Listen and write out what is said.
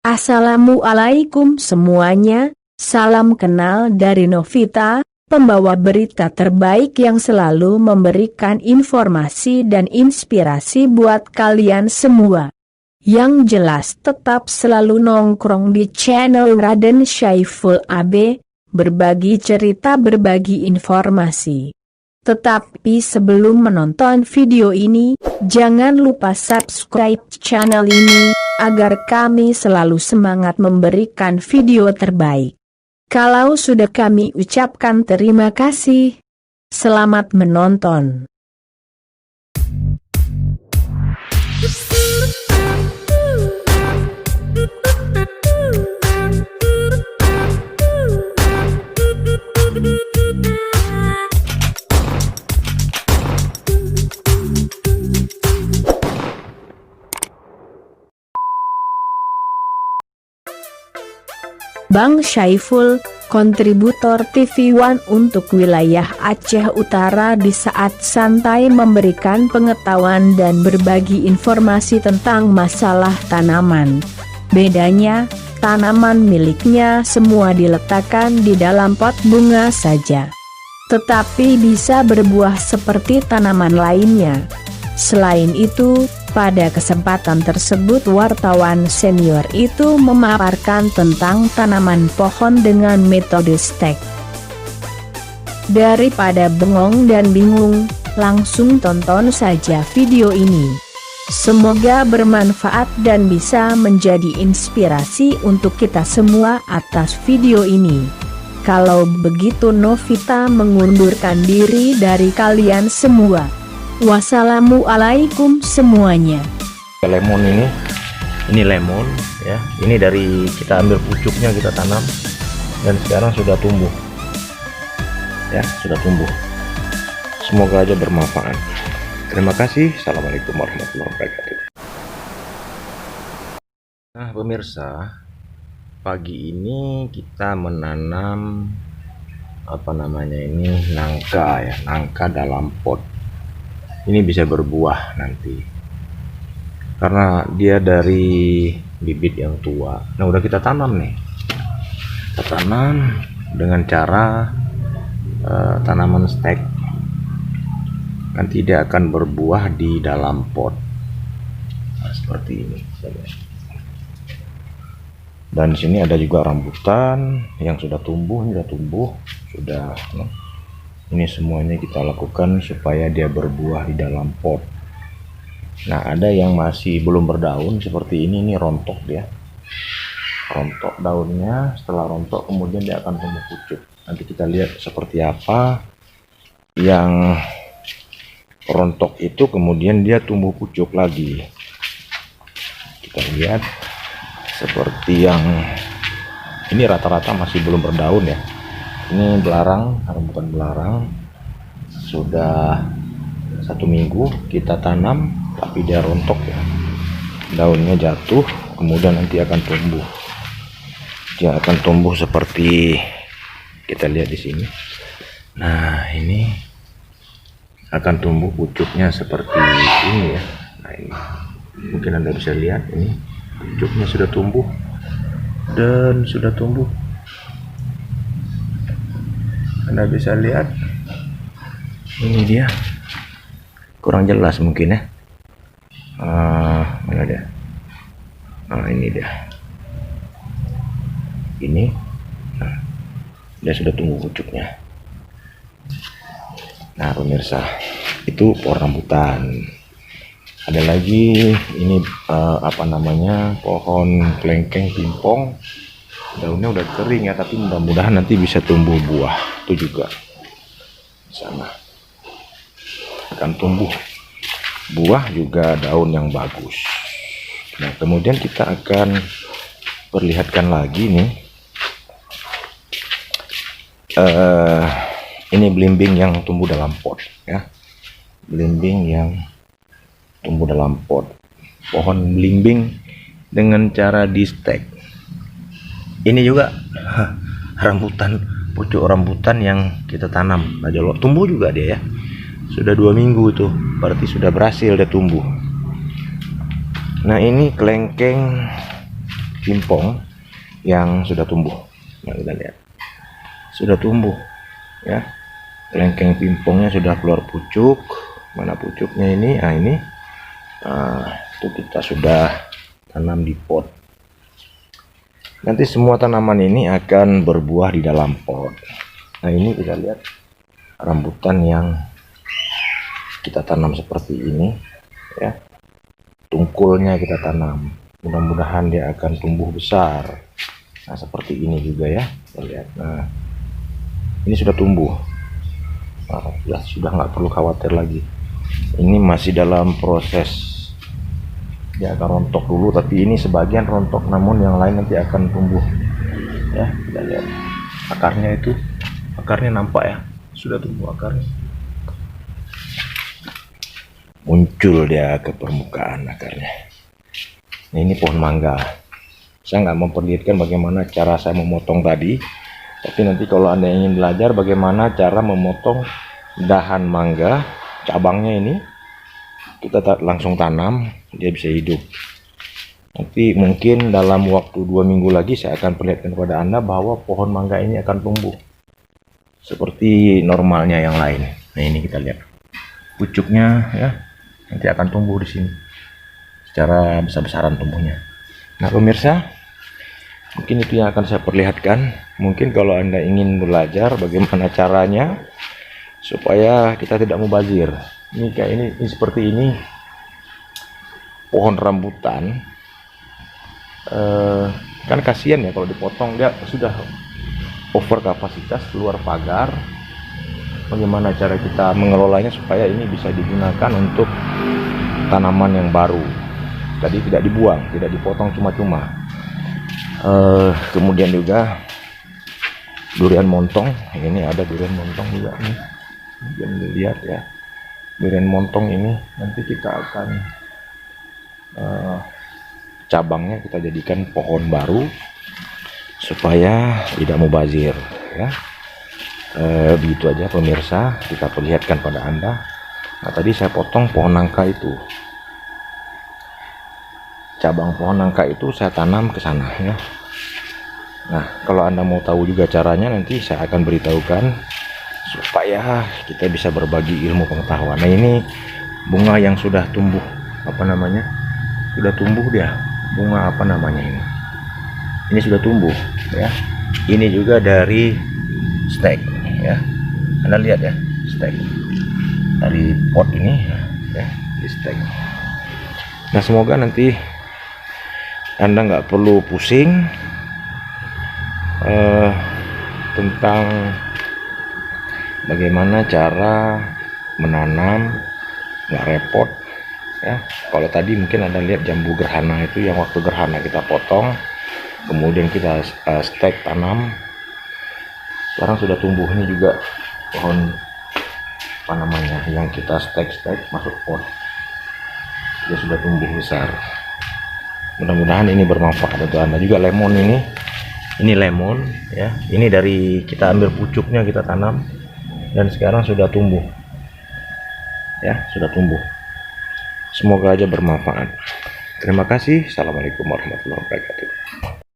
Assalamualaikum semuanya, salam kenal dari Novita, pembawa berita terbaik yang selalu memberikan informasi dan inspirasi buat kalian semua. Yang jelas tetap selalu nongkrong di channel Raden Syaiful AB, berbagi cerita berbagi informasi. Tetapi sebelum menonton video ini, jangan lupa subscribe channel ini, agar kami selalu semangat memberikan video terbaik. Kalau sudah kami ucapkan terima kasih. Selamat menonton. Bang Syaiful, kontributor TV One untuk wilayah Aceh Utara, di saat santai memberikan pengetahuan dan berbagi informasi tentang masalah tanaman. Bedanya, tanaman miliknya semua diletakkan di dalam pot bunga saja, tetapi bisa berbuah seperti tanaman lainnya. Selain itu, pada kesempatan tersebut wartawan senior itu memaparkan tentang tanaman pohon dengan metode stek. Daripada bengong dan bingung, langsung tonton saja video ini. Semoga bermanfaat dan bisa menjadi inspirasi untuk kita semua atas video ini. Kalau begitu Novita mengundurkan diri dari kalian semua. Wassalamualaikum semuanya. Lemon ini lemon ya, ini dari kita ambil pucuknya, kita tanam dan sekarang sudah tumbuh ya, sudah tumbuh. Semoga aja bermanfaat. Terima kasih. Assalamualaikum warahmatullahi wabarakatuh. Nah pemirsa, pagi ini kita menanam nangka ya, nangka dalam pot. Ini bisa berbuah nanti karena dia dari bibit yang tua. Nah udah kita tanam nih, kita tanam dengan cara tanaman stek. Nanti dia akan berbuah di dalam pot, nah, seperti ini. Dan di sini ada juga rambutan yang sudah tumbuh, sudah. Ini semuanya kita lakukan supaya dia berbuah di dalam pot. Nah ada yang masih belum berdaun seperti ini rontok dia, rontok daunnya. Setelah rontok kemudian dia akan tumbuh pucuk. Nanti kita lihat seperti apa yang rontok itu, kemudian dia tumbuh pucuk lagi. Kita lihat seperti yang ini, rata-rata masih belum berdaun ya. Ini belarang, rambutan belarang, sudah 1 minggu kita tanam tapi dia rontok ya, daunnya jatuh, kemudian nanti akan tumbuh. Dia akan tumbuh seperti kita lihat di sini. Nah ini akan tumbuh pucuknya seperti ini ya. Nah ini mungkin Anda bisa lihat, ini pucuknya sudah tumbuh dan sudah tumbuh. Anda bisa lihat, ini dia, kurang jelas mungkin ya. Mana dia? Ini dia. Ini, dia sudah tumbuh pucuknya. Nah pemirsa, itu pohon rambutan. Ada lagi ini pohon kelengkeng pimpong. Daunnya udah kering ya, tapi mudah-mudahan nanti bisa tumbuh buah. Itu juga sana akan tumbuh buah juga, daun yang bagus. Nah kemudian kita akan perlihatkan lagi nih, ini belimbing yang tumbuh dalam pot ya, belimbing yang tumbuh dalam pot, pohon belimbing dengan cara di stek. Ini juga rambutan, pucuk rambutan yang kita tanam aja loh, tumbuh juga dia ya. Sudah 2 minggu tuh, berarti sudah berhasil dia tumbuh. Nah ini kelengkeng pimpong yang sudah tumbuh. Nah, kita lihat sudah tumbuh ya, kelengkeng pimpongnya sudah keluar pucuk. Mana pucuknya ini? Ini itu kita sudah tanam di pot. Nanti semua tanaman ini akan berbuah di dalam pot. Nah, ini kita lihat rambutan yang kita tanam seperti ini ya, tungkulnya kita tanam, mudah-mudahan dia akan tumbuh besar. Nah, seperti ini juga ya, kita lihat. Nah, ini sudah tumbuh. Nah, ya sudah nggak perlu khawatir lagi. Ini masih dalam proses, dia akan rontok dulu, tapi ini sebagian rontok, namun yang lain nanti akan tumbuh ya. Kita lihat akarnya nampak ya, sudah tumbuh akarnya, muncul dia ke permukaan akarnya. Nah, ini pohon mangga. Saya nggak memperlihatkan bagaimana cara saya memotong tadi, tapi nanti kalau Anda ingin belajar bagaimana cara memotong dahan mangga, cabangnya ini kita langsung tanam, dia bisa hidup. Nanti mungkin dalam waktu 2 minggu lagi saya akan perlihatkan kepada Anda bahwa pohon mangga ini akan tumbuh seperti normalnya yang lain. Nah, ini kita lihat pucuknya ya, nanti akan tumbuh di sini secara besar-besaran tumbuhnya. Nah, pemirsa, mungkin itu yang akan saya perlihatkan. Mungkin kalau Anda ingin belajar bagaimana caranya supaya kita tidak mubazir. Ini kayak ini seperti ini pohon rambutan. Kan kasihan ya kalau dipotong, dia sudah over kapasitas keluar pagar. Bagaimana cara kita mengelolanya supaya ini bisa digunakan untuk tanaman yang baru, tadi tidak dibuang, tidak dipotong cuma-cuma. Kemudian juga durian montong, ini ada durian montong juga nih, jangan dilihat ya, durian montong ini nanti kita akan cabangnya kita jadikan pohon baru supaya tidak mubazir ya. Begitu aja pemirsa, kita perlihatkan pada Anda. Nah, tadi saya potong pohon nangka itu, cabang pohon nangka itu saya tanam ke sana ya. Nah, kalau Anda mau tahu juga caranya, nanti saya akan beritahukan supaya kita bisa berbagi ilmu pengetahuan. Nah, ini bunga yang sudah tumbuh, apa namanya, sudah tumbuh dia, bunga apa namanya ini sudah tumbuh ya. Ini juga dari stek ya, Anda lihat ya, stek dari pot ini ya, di stek. Nah, semoga nanti Anda nggak perlu pusing tentang bagaimana cara menanam, nggak repot ya. Kalau tadi mungkin Anda lihat jambu gerhana itu, yang waktu gerhana kita potong, kemudian kita stek tanam, sekarang sudah tumbuh. Ini juga pohon apa namanya yang kita stek masuk pot, dia sudah tumbuh besar. Mudah-mudahan ini bermanfaat untuk Anda juga. Lemon ini lemon ya, ini dari kita ambil pucuknya, kita tanam dan sekarang sudah tumbuh ya, sudah tumbuh. Semoga aja bermanfaat. Terima kasih. Assalamualaikum warahmatullahi wabarakatuh.